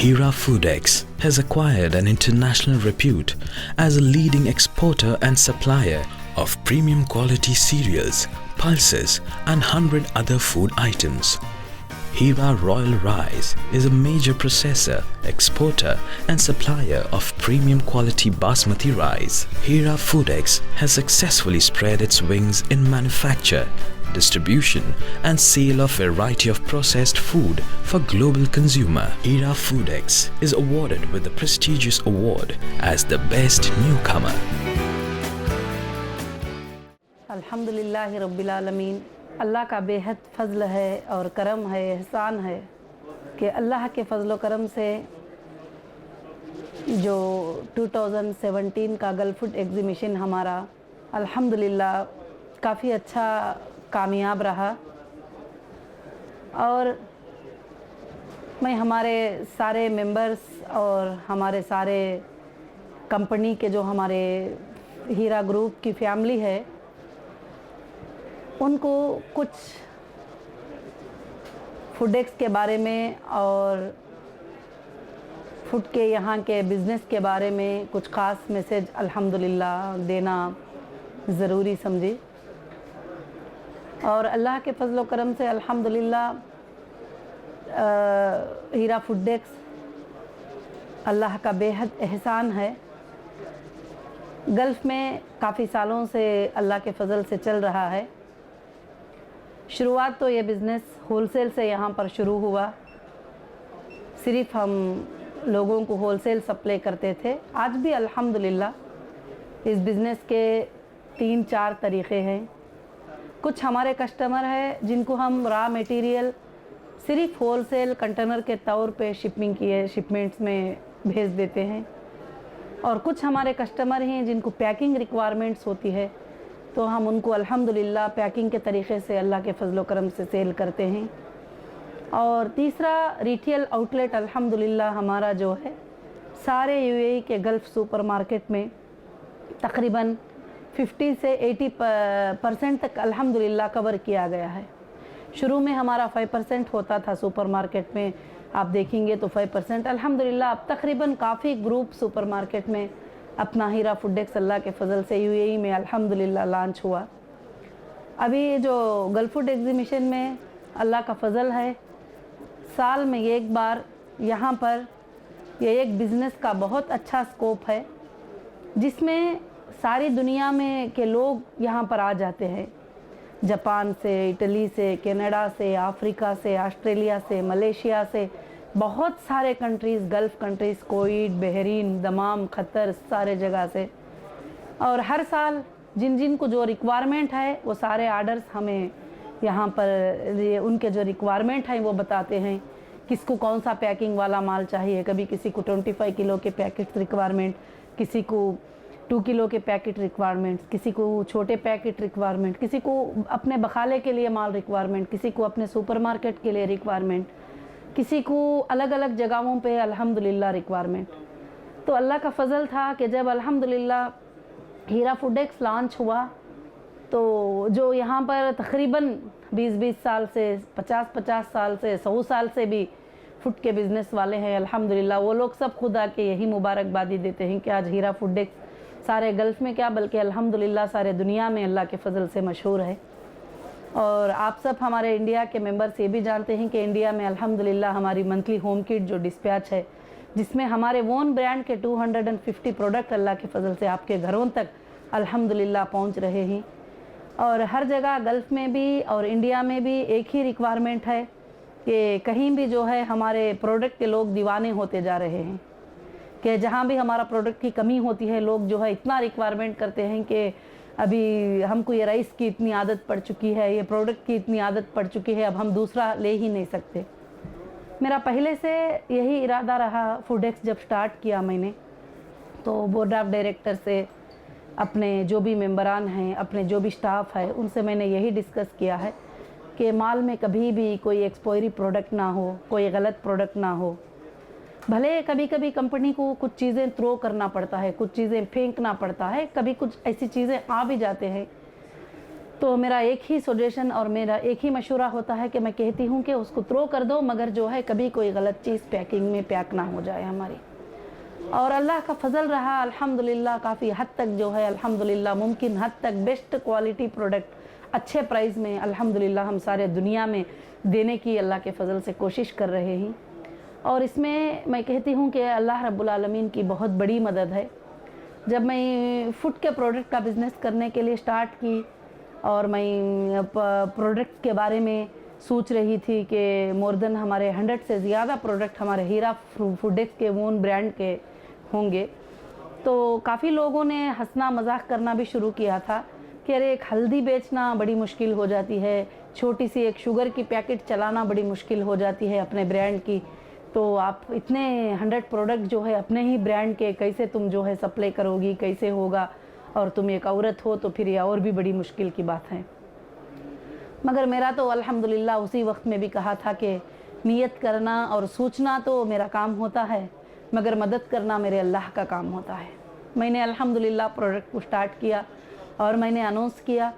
Hira Foodex has acquired an international repute as a leading exporter and supplier of premium quality cereals, pulses and 100 other food items. Hira Royal Rice is a major processor, exporter and supplier of premium quality basmati rice. Hira Foodex has successfully spread its wings in manufacture, distribution and sale of a variety of processed food for global consumer. Hira Foodex is awarded with the prestigious award as the best newcomer. अल्हम्दुलिल्लाह रब्बिल आलमीन। अल्लाह का बेहद फ़ज़ल है और करम है, एहसान है कि अल्लाह के फ़ज़ल व करम से जो 2017 का गल्फ़ फूड एग्ज़िबिशन हमारा अल्हम्दुलिल्लाह काफ़ी अच्छा कामयाब रहा। और मैं हमारे सारे मेंबर्स और हमारे सारे कंपनी के जो हमारे हीरा ग्रुप की फैमिली है उनको कुछ फूडेक्स के बारे में और फूड के यहाँ के बिज़नेस के बारे में कुछ ख़ास मैसेज अल्हम्दुलिल्लाह देना ज़रूरी समझी। और अल्लाह के फ़ज़ल व करम से अल्हम्दुलिल्लाह हीरा फूडेक्स अल्लाह का बेहद एहसान है। गल्फ़ में काफ़ी सालों से अल्लाह के फ़ज़ल से चल रहा है। शुरुआत तो ये बिज़नेस होलसेल से यहाँ पर शुरू हुआ। सिर्फ़ हम लोगों को होलसेल सप्लाई करते थे। आज भी अल्हम्दुलिल्लाह इस बिज़नेस के 3-4 तरीक़े हैं। कुछ हमारे कस्टमर हैं जिनको हम रॉ मटेरियल सिर्फ़ होलसेल कंटेनर के तौर पे शिपमेंट्स में भेज देते हैं। और कुछ हमारे कस्टमर हैं जिनको पैकिंग रिक्वायरमेंट्स होती है तो हम उनको अल्हम्दुलिल्लाह पैकिंग के तरीक़े से अल्लाह के फ़ज़ल व करम से सेल करते हैं। और तीसरा रिटेल आउटलेट अल्हम्दुलिल्लाह हमारा जो है सारे यूएई के गल्फ़ सुपरमार्केट में तकरीबन 50 से 80% तक अल्हम्दुलिल्लाह कवर किया गया है। शुरू में हमारा 5% होता था सुपरमार्केट में, आप देखेंगे तो 5%। अल्हम्दुलिल्लाह अब तकरीबन काफ़ी ग्रुप सुपरमार्केट में अपना हीरा फूडेक्स अल्लाह के फ़ज़ल से यूएई में अल्हम्दुलिल्लाह लॉन्च हुआ। अभी जो गल्फ़ फूड एग्ज़िबिशन में अल्लाह का फ़ज़ल है, साल में एक बार यहाँ पर ये एक बिज़नेस का बहुत अच्छा स्कोप है जिसमें सारी दुनिया में के लोग यहाँ पर आ जाते हैं। जापान से, इटली से, कनाडा से, अफ्रीका से, ऑस्ट्रेलिया से, मलेशिया से, बहुत सारे countries, gulf countries, Kuwait, Bahrain, दमाम, क़तर, सारे जगह से। और हर साल जिन जिन को जो रिक्वायरमेंट है वो सारे आर्डर्स हमें यहाँ पर उनके जो रिक्वायरमेंट हैं वो बताते हैं। किसको कौन सा पैकिंग वाला माल चाहिए, कभी किसी को 25 किलो के पैकेट रिक्वायरमेंट, किसी को 2 किलो के पैकेट रिक्वायरमेंट, किसी को छोटे पैकेट रिक्वायरमेंट, किसी को अपने बखाले के लिए माल रिक्वायरमेंट, किसी को अपने सुपरमार्केट के लिए रिक्वायरमेंट, किसी को अलग अलग जगहों पे अल्हम्दुलिल्लाह रिक्वायरमेंट। तो अल्लाह का फ़ज़ल था कि जब अल्हम्दुलिल्लाह हीरा फूडेक्स लॉन्च हुआ तो जो यहाँ पर तकरीबन 20-20 साल से, 50-50 साल से, 100 साल से भी फूड के बिज़नेस वाले हैं अल्हम्दुलिल्लाह, वो लोग सब खुद आके यही मुबारकबादी देते हैं कि आज हीरा फूडेक्स सारे गल्फ़ में क्या बल्कि अल्हम्दुलिल्लाह सारे दुनिया में अल्लाह के फ़ज़ल से मशहूर है। और आप सब हमारे इंडिया के मेंबर्स ये भी जानते हैं कि इंडिया में अल्हम्दुलिल्लाह हमारी मंथली होम किट जो डिस्पैच है जिसमें हमारे ओन ब्रांड के 250 प्रोडक्ट अल्लाह के फ़ज़ल से आपके घरों तक अल्हम्दुलिल्लाह पहुंच रहे हैं। और हर जगह गल्फ़ में भी और इंडिया में भी एक ही रिक्वायरमेंट है कि कहीं भी जो है हमारे प्रोडक्ट के लोग दीवाने होते जा रहे हैं कि जहाँ भी हमारा प्रोडक्ट की कमी होती है लोग जो है इतना रिक्वायरमेंट करते हैं कि अभी हमको ये राइस की इतनी आदत पड़ चुकी है, ये प्रोडक्ट की इतनी आदत पड़ चुकी है, अब हम दूसरा ले ही नहीं सकते। मेरा पहले से यही इरादा रहा। फूडेक्स जब स्टार्ट किया मैंने तो बोर्ड ऑफ डायरेक्टर से अपने जो भी मेंबरान हैं, अपने जो भी स्टाफ है, उनसे मैंने यही डिस्कस किया है कि माल में कभी भी कोई एक्सपायरी प्रोडक्ट ना हो, कोई गलत प्रोडक्ट ना हो। भले कभी कभी कंपनी को कुछ चीज़ें थ्रो करना पड़ता है, कुछ चीज़ें फेंकना पड़ता है, कभी कुछ ऐसी चीज़ें आ भी जाते हैं तो मेरा एक ही सजेशन और मेरा एक ही मशवरा होता है कि मैं कहती हूँ कि उसको थ्रो कर दो, मगर जो है कभी कोई गलत चीज़ पैकिंग में पैक ना हो जाए हमारी। और अल्लाह का फजल रहा अल्हम्दुलिल्लाह, काफ़ी हद तक जो है अल्हम्दुलिल्लाह मुमकिन हद तक बेस्ट क्वालिटी प्रोडक्ट अच्छे प्राइस में अल्हम्दुलिल्लाह हम सारे दुनिया में देने की अल्लाह के फजल से कोशिश कर रहे हैं। और इसमें मैं कहती हूँ कि अल्लाह रब्बुल आलमीन की बहुत बड़ी मदद है। जब मैं फूड के प्रोडक्ट का बिज़नेस करने के लिए स्टार्ट की और मैं प्रोडक्ट के बारे में सोच रही थी कि मोर देन हमारे 100 से ज़्यादा प्रोडक्ट हमारे हीरा फूडेक्स के ओन ब्रांड के होंगे, तो काफ़ी लोगों ने हंसना मजाक करना भी शुरू किया था कि अरे एक हल्दी बेचना बड़ी मुश्किल हो जाती है, छोटी सी एक शुगर की पैकेट चलाना बड़ी मुश्किल हो जाती है अपने ब्रांड की, तो आप इतने 100 प्रोडक्ट जो है अपने ही ब्रांड के कैसे तुम जो है सप्लाई करोगी, कैसे होगा, और तुम एक औरत हो तो फिर ये और भी बड़ी मुश्किल की बात है। मगर मेरा तो अल्हम्दुलिल्लाह उसी वक्त में भी कहा था कि नियत करना और सोचना तो मेरा काम होता है, मगर मदद करना मेरे अल्लाह का काम होता है। मैंने अल्हम्दुलिल्लाह प्रोडक्ट को स्टार्ट किया और मैंने अनाउंस किया।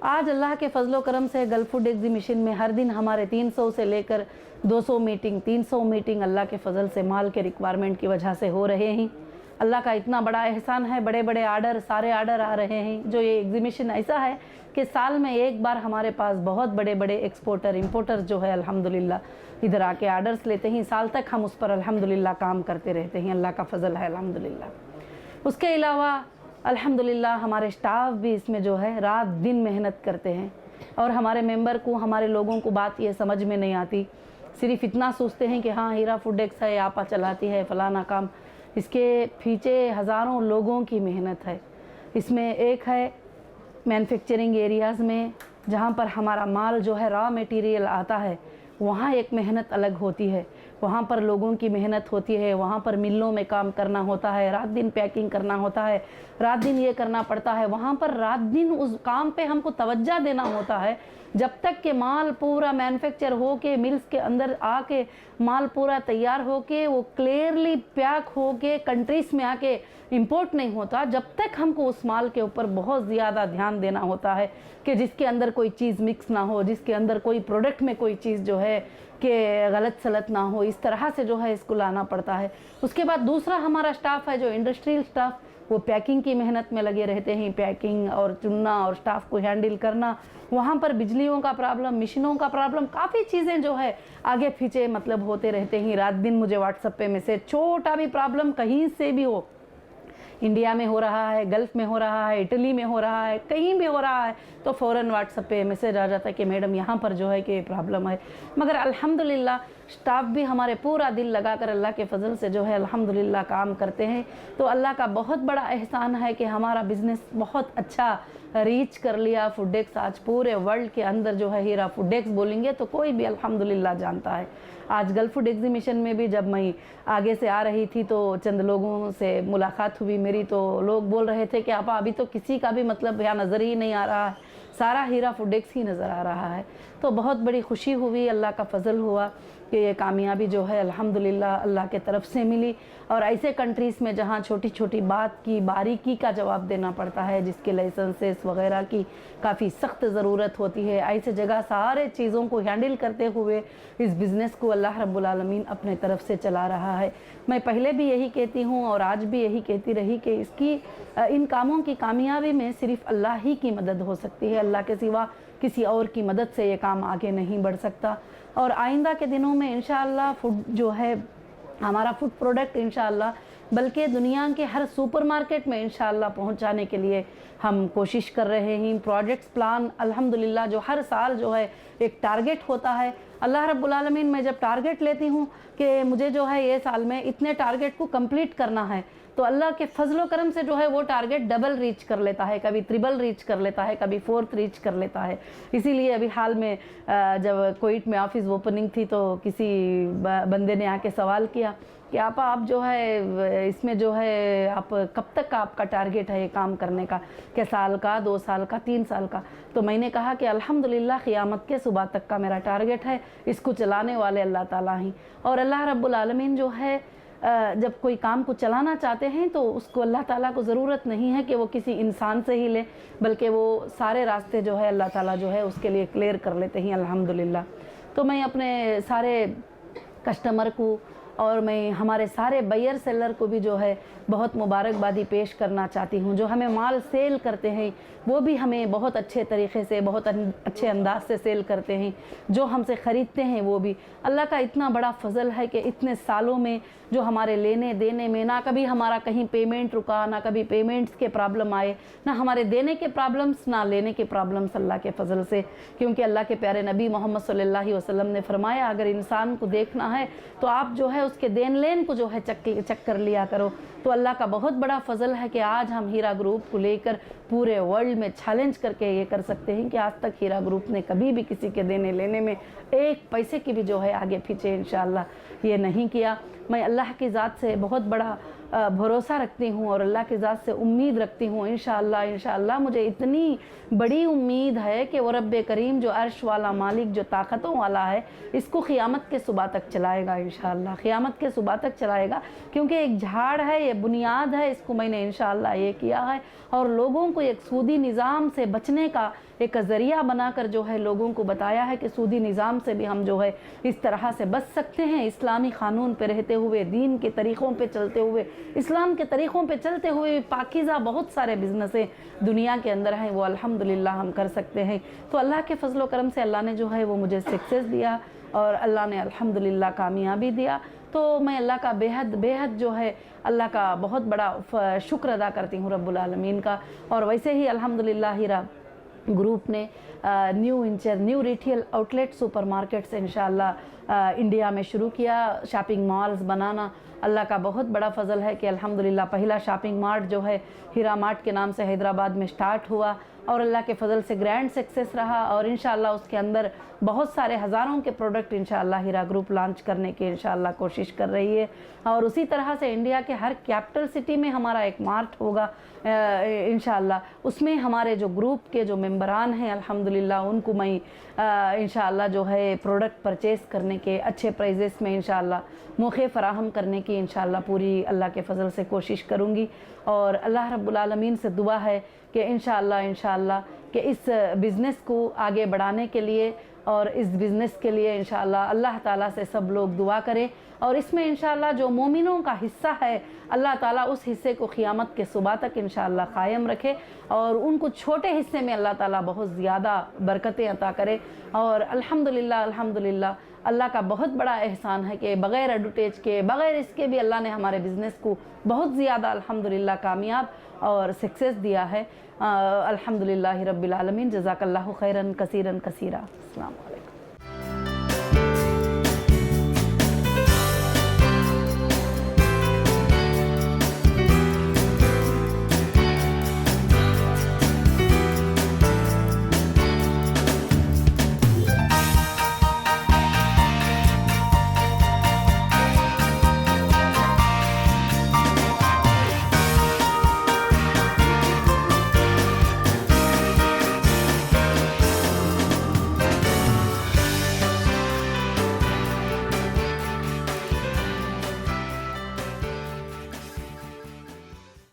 आज अल्लाह के फजलो करम से गल्फ फूड एग्जीबिशन में हर दिन हमारे 300 से लेकर 200 मीटिंग 300 मीटिंग अल्लाह के फजल से माल के रिक्वायरमेंट की वजह से हो रहे हैं। अल्लाह का इतना बड़ा एहसान है, बड़े बड़े आर्डर सारे आर्डर आ रहे हैं। जो ये एग्जीबिशन ऐसा है कि साल में एक बार हमारे पास बहुत बड़े बड़े एक्सपोर्टर इंपोर्टर जो है अल्हम्दुलिल्लाह इधर आके आर्डर्स लेते हैं। साल तक हम उस पर अल्हम्दुलिल्लाह काम करते रहते हैं, अल्लाह का फजल है अल्हम्दुलिल्लाह। उसके अलावा अल्हम्दुलिल्लाह हमारे स्टाफ भी इसमें जो है रात दिन मेहनत करते हैं और हमारे मेंबर को, हमारे लोगों को बात ये समझ में नहीं आती, सिर्फ इतना सोचते हैं कि हाँ हीरा फूडेक्स है, आपा चलाती है, फलाना काम। इसके पीछे हज़ारों लोगों की मेहनत है। इसमें एक है मैन्युफैक्चरिंग एरियाज़ में जहाँ पर हमारा माल जो है रॉ मटेरियल आता है, वहाँ एक मेहनत अलग होती है, वहाँ पर लोगों की मेहनत होती है, वहाँ पर मिलों में काम करना होता है, रात दिन पैकिंग करना होता है, रात दिन ये करना पड़ता है, वहाँ पर रात दिन उस काम पे हमको तवज्जो देना होता है जब तक कि माल पूरा मैन्युफैक्चर हो के मिल्स के अंदर आके माल पूरा तैयार हो के वो क्लियरली पैक हो के कंट्रीज में आके इंपोर्ट नहीं होता, जब तक हमको उस माल के ऊपर बहुत ज़्यादा ध्यान देना होता है कि जिसके अंदर कोई चीज़ मिक्स ना हो, जिसके अंदर कोई प्रोडक्ट में कोई चीज़ जो है कि गलत सलत ना हो, इस तरह से जो है इसको लाना पड़ता है। उसके बाद दूसरा हमारा स्टाफ है जो इंडस्ट्रियल स्टाफ, वो पैकिंग की मेहनत में लगे रहते हैं, पैकिंग और चुनना और स्टाफ को हैंडल करना। वहाँ पर बिजलियों का प्रॉब्लम, मशीनों का प्रॉब्लम, काफ़ी चीज़ें जो है आगे पीछे मतलब होते रहते हैं। रात दिन मुझे व्हाट्सएप पे मैसेज, छोटा भी प्रॉब्लम कहीं से भी हो, इंडिया में हो रहा है, गल्फ़ में हो रहा है, इटली में हो रहा है, कहीं भी हो रहा है, तो फ़ौरन व्हाट्सएप पे मैसेज आ जाता है कि मैडम यहाँ पर जो है कि प्रॉब्लम है। मगर अल्हम्दुलिल्लाह स्टाफ भी हमारे पूरा दिल लगाकर अल्लाह के फजल से जो है अल्हम्दुलिल्लाह काम करते हैं। तो अल्लाह का बहुत बड़ा एहसान है कि हमारा बिज़नेस बहुत अच्छा रीच कर लिया। फूडेक्स आज पूरे वर्ल्ड के अंदर जो है हीरा फूडेक्स बोलेंगे तो कोई भी अल्हम्दुलिल्लाह जानता है। आज गल्फ फूड एग्जीबिशन में भी जब मैं आगे से आ रही थी तो चंद लोगों से मुलाकात हुई मेरी, तो लोग बोल रहे थे कि आपा अभी तो किसी का भी मतलब यहाँ नज़र ही नहीं आ रहा है, सारा हीरा फूडेक्स ही नज़र आ रहा है। तो बहुत बड़ी खुशी हुई, अल्लाह का फजल हुआ कि ये कामयाबी जो है अल्हम्दुलिल्लाह अल्लाह के तरफ से मिली। और ऐसे कंट्रीज़ में जहाँ छोटी छोटी बात की बारीकी का जवाब देना पड़ता है, जिसके लाइसेंसेस वगैरह की काफ़ी सख्त ज़रूरत होती है, ऐसे जगह सारे चीज़ों को हैंडल करते हुए इस बिज़नेस को अल्लाह रब्बुल आलमीन अपने तरफ से चला रहा है। मैं पहले भी यही कहती हूँ और आज भी यही कहती रही कि इसकी इन कामों की कामयाबी में सिर्फ अल्लाह ही की मदद हो सकती है, अल्लाह के सिवा किसी और की मदद से ये काम आगे नहीं बढ़ सकता। और आइंदा के दिनों में इंशाअल्लाह फूड जो है हमारा फूड प्रोडक्ट इंशाअल्लाह बल्कि दुनिया के हर सुपरमार्केट में इंशाअल्लाह पहुंचाने के लिए हम कोशिश कर रहे हैं। प्रोजेक्ट्स प्लान अल्हम्दुलिल्लाह जो हर साल जो है एक टारगेट होता है, अल्लाह रब्बुल आलमीन मैं जब टारगेट लेती हूँ कि मुझे जो है ये साल में इतने टारगेट को कंप्लीट करना है, तो अल्लाह के फजलो करम से जो है वो टारगेट डबल रीच कर लेता है, कभी ट्रिपल रीच कर लेता है, कभी फोर्थ रीच कर लेता है। इसीलिए अभी हाल में जब कोविड में ऑफिस ओपनिंग थी तो किसी बंदे ने आके सवाल किया कि आप जो है इसमें जो है आप कब तक का आपका टारगेट है ये काम करने का, क्या साल का, 2 साल का, 3 साल का? तो मैंने कहा कि अल्हम्दुलिल्लाह क़ियामत के सुबह तक का मेरा टारगेट है, इसको चलाने वाले अल्लाह ताला ही। और अल्लाह रब्बुल आलमीन जो है जब कोई काम को चलाना चाहते हैं तो उसको अल्लाह ताला को ज़रूरत नहीं है कि वो किसी इंसान से ही ले, बल्कि वो सारे रास्ते जो है अल्लाह ताला जो है उसके लिए क्लियर कर लेते हैं अल्हम्दुलिल्लाह। तो मैं अपने सारे कस्टमर को और मैं हमारे सारे बायर सेलर को भी जो है बहुत मुबारकबादी पेश करना चाहती हूँ। जो हमें माल सेल करते हैं वो भी हमें बहुत अच्छे तरीक़े से, बहुत अच्छे अंदाज से सेल करते हैं। जो हमसे ख़रीदते हैं वो भी, अल्लाह का इतना बड़ा फ़ज़ल है कि इतने सालों में जो हमारे लेने देने में ना कभी हमारा कहीं पेमेंट रुका, ना कभी पेमेंट्स के प्रॉब्लम आए, ना हमारे देने के प्रॉब्लम्स, ना लेने के प्रॉब्लम्स, अल्लाह के फ़ज़ल से। क्योंकि अल्लाह के प्यारे नबी मोहम्मद सल्लल्लाहु अलैहि वसल्लम ने फरमाया, अगर इंसान को देखना है तो आप जो है उसके देन लेन को जो है चेक कर लिया करो। तो अल्लाह का बहुत बड़ा फ़ज़ल है कि आज हम हीरा ग्रुप को लेकर पूरे वर्ल्ड में चैलेंज करके ये कर सकते हैं कि आज तक हीरा ग्रुप ने कभी भी किसी के देने लेने में एक पैसे की भी जो है आगे पीछे इंशाअल्लाह ये नहीं किया। मैं अल्लाह की ज़ात से बहुत बड़ा भरोसा रखती हूँ और अल्लाह की ज़ात से उम्मीद रखती हूँ। इंशाअल्लाह मुझे इतनी बड़ी उम्मीद है कि वो रब्बे करीम जो अर्श वाला मालिक, जो ताकतों वाला है, इसको क़ियामत के सुबह तक चलाएगा। इंशाअल्लाह क़ियामत के सुबह तक चलाएगा, क्योंकि एक झाड़ है, ये बुनियाद है, इसको मैंने इंशाअल्लाह ये किया है और लोगों को एक सूदी निज़ाम से बचने का एक ज़रिया बनाकर जो है लोगों को बताया है कि सूदी निज़ाम से भी हम जो है इस तरह से बच सकते हैं। इस्लामी क़ानून पे रहते हुए, दीन के तरीक़ों पे चलते हुए, इस्लाम के तरीक़ों पे चलते हुए पाकीज़ा बहुत सारे बिज़नेसें दुनिया के अंदर हैं, वो अल्हम्दुलिल्लाह हम कर सकते हैं। तो अल्लाह के फजल व करम से अल्लाह ने जो है वो मुझे सक्सेस दिया और अल्लाह ने अल्हम्दुलिल्लाह कामयाबी दिया। तो मैं अल्लाह का बेहद जो है अल्लाह का बहुत बड़ा शुक्र अदा करती हूँ रब्बुल आलमीन का। और वैसे ही अल्हम्दुलिल्लाह हीरा ग्रुप ने न्यू रिटेल आउटलेट सुपरमार्केट्स इंशाअल्लाह इंडिया में शुरू किया, शॉपिंग मॉल्स बनाना। अल्लाह का बहुत बड़ा फ़ज़ल है कि अल्हम्दुलिल्लाह पहला शॉपिंग मार्ट जो है हीरा मार्ट के नाम से हैदराबाद में स्टार्ट हुआ और अल्लाह के फ़ज़ल से ग्रैंड सक्सेस रहा और इंशाअल्लाह उसके अंदर बहुत सारे हज़ारों के प्रोडक्ट इंशाअल्लाह हीरा ग्रुप लॉन्च करने की इंशाअल्लाह कोशिश कर रही है। और उसी तरह से इंडिया के हर कैपिटल सिटी में हमारा एक मार्ट होगा इंशाअल्लाह। उसमें हमारे जो ग्रुप के जो मेंबरान हैं अल्हम्दुलिल्लाह उनको मैं इंशाअल्लाह जो है प्रोडक्ट परचेज़ करने के अच्छे प्राइजेस में इंशाअल्लाह मौके फ़राहम करने की इंशाअल्लाह पूरी अल्लाह के फ़ज़ल से कोशिश करूँगी। और अल्लाह रब्बुल आलमीन से दुआ है कि इंशाअल्लाह कि इस बिज़नेस को आगे बढ़ाने के लिए और इस बिज़नेस के लिए इंशाअल्लाह अल्लाह ताला से सब लोग दुआ करें और इसमें इंशाअल्लाह जो मोमिनों का हिस्सा है अल्लाह ताला उस हिस्से को क़ियामत के सुबह तक इंशाअल्लाह क़ायम रखे और उनको छोटे हिस्से में अल्लाह ताला बहुत ज़्यादा बरकतें अता करे। और अल्हम्दुलिल्लाह अल्लाह का बहुत बड़ा एहसान है कि बग़ैर एडवर्टाइज के, बग़ैर इसके भी अल्लाह ने हमारे बिज़नेस को बहुत ज़्यादा अल्हम्दुलिल्लाह कामयाब और सक्सेस दिया है। अल्हम्दुलिल्लाह रब्बिल आलमीन। जज़ाकल्लाहु खैरन कसीरन कसीरा। अस्सलाम वालेकुम।